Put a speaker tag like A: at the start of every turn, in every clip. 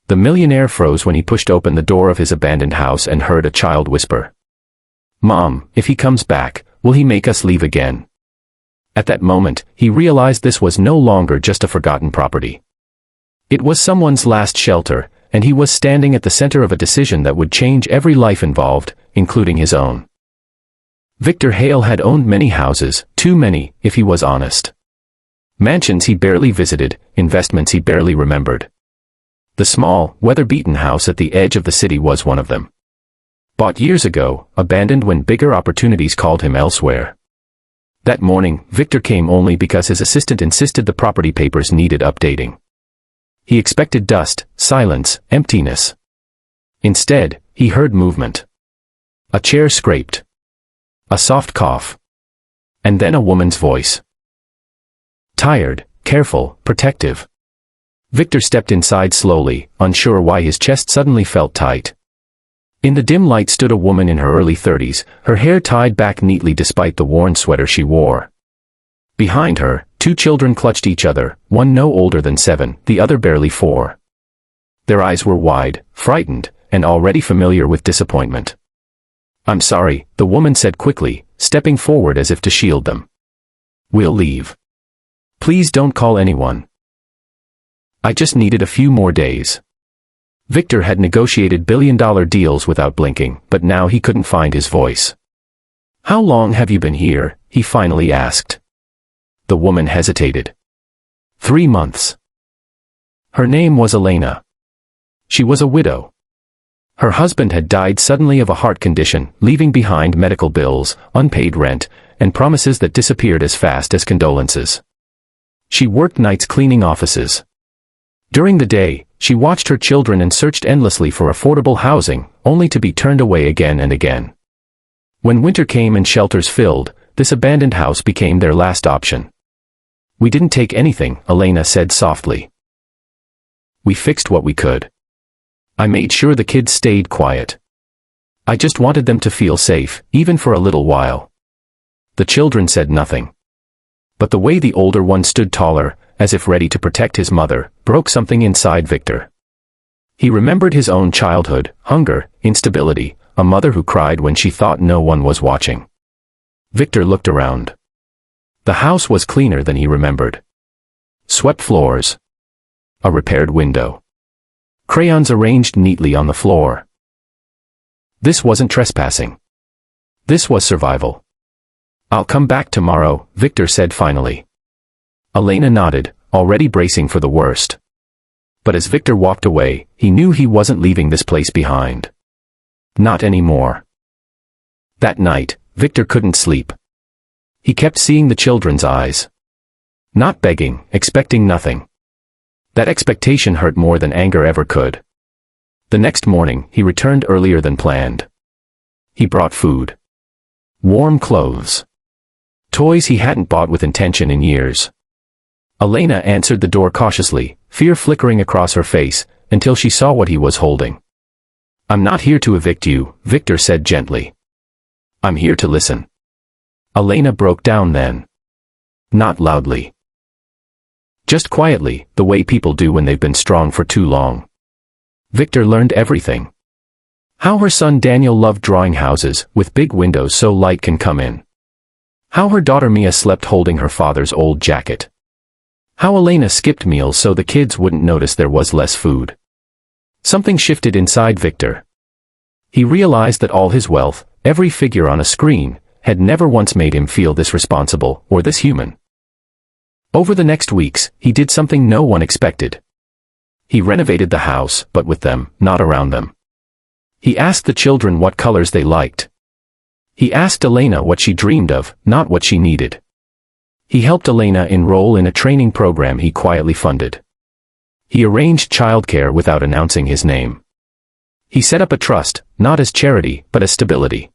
A: The millionaire froze when he pushed open the door of his abandoned house and heard a child whisper, "Mom, if he comes back, will he make us leave again?" At that moment, he realized this was no longer just a forgotten property. It was someone's last shelter, and he was standing at the center of a decision that would change every life involved, including his own. Victor Hale had owned many houses, too many, if he was honest. Mansions he barely visited, investments he barely remembered. The small, weather-beaten house at the edge of the city was one of them. Bought years ago, abandoned when bigger opportunities called him elsewhere. That morning, Victor came only because his assistant insisted the property papers needed updating. He expected dust, silence, emptiness. Instead, he heard movement. A chair scraped. A soft cough. And then a woman's voice. Tired, careful, protective. Victor stepped inside slowly, unsure why his chest suddenly felt tight. In the dim light stood a woman in her early 30s, her hair tied back neatly despite the worn sweater she wore. Behind her, two children clutched each other, one no older than 7, the other barely 4. Their eyes were wide, frightened, and already familiar with disappointment. "I'm sorry," the woman said quickly, stepping forward as if to shield them. "We'll leave. Please don't call anyone. I just needed a few more days." Victor had negotiated billion-dollar deals without blinking, but now he couldn't find his voice. "How long have you been here?" he finally asked. The woman hesitated. 3 months. Her name was Elena. She was a widow. Her husband had died suddenly of a heart condition, leaving behind medical bills, unpaid rent, and promises that disappeared as fast as condolences. She worked nights cleaning offices. During the day, she watched her children and searched endlessly for affordable housing, only to be turned away again and again. When winter came and shelters filled, this abandoned house became their last option. "We didn't take anything," Elena said softly. "We fixed what we could. I made sure the kids stayed quiet. I just wanted them to feel safe, even for a little while." The children said nothing. But the way the older one stood taller, as if ready to protect his mother, broke something inside Victor. He remembered his own childhood, hunger, instability, a mother who cried when she thought no one was watching. Victor looked around. The house was cleaner than he remembered. Swept floors. A repaired window. Crayons arranged neatly on the floor. This wasn't trespassing. This was survival. "I'll come back tomorrow," Victor said finally. Elena nodded, already bracing for the worst. But as Victor walked away, he knew he wasn't leaving this place behind. Not anymore. That night, Victor couldn't sleep. He kept seeing the children's eyes. Not begging, expecting nothing. That expectation hurt more than anger ever could. The next morning, he returned earlier than planned. He brought food. Warm clothes. Toys he hadn't bought with intention in years. Elena answered the door cautiously, fear flickering across her face, until she saw what he was holding. "I'm not here to evict you," Victor said gently. "I'm here to listen." Elena broke down then. Not loudly. Just quietly, the way people do when they've been strong for too long. Victor learned everything. How her son Daniel loved drawing houses, with big windows so light can come in. How her daughter Mia slept holding her father's old jacket. How Elena skipped meals so the kids wouldn't notice there was less food. Something shifted inside Victor. He realized that all his wealth, every figure on a screen, had never once made him feel this responsible, or this human. Over the next weeks, he did something no one expected. He renovated the house, but with them, not around them. He asked the children what colors they liked. He asked Elena what she dreamed of, not what she needed. He helped Elena enroll in a training program he quietly funded. He arranged childcare without announcing his name. He set up a trust, not as charity, but as stability.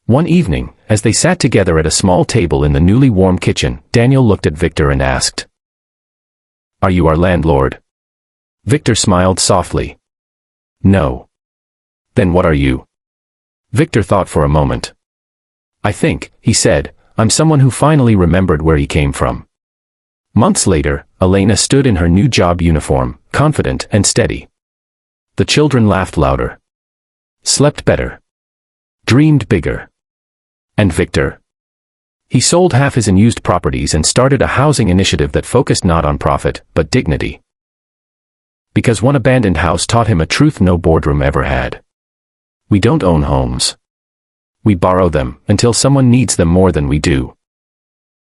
A: One evening, as they sat together at a small table in the newly warm kitchen, Daniel looked at Victor and asked, "Are you our landlord?" Victor smiled softly. "No." "Then what are you?" Victor thought for a moment. "I think," he said, "I'm someone who finally remembered where he came from. Months later, Elena stood in her new job uniform, confident and steady. The children laughed louder, slept better, dreamed bigger. And Victor? He sold half his unused properties and started a housing initiative that focused not on profit, but dignity. Because one abandoned house taught him a truth no boardroom ever had. We don't own homes. We borrow them until someone needs them more than we do.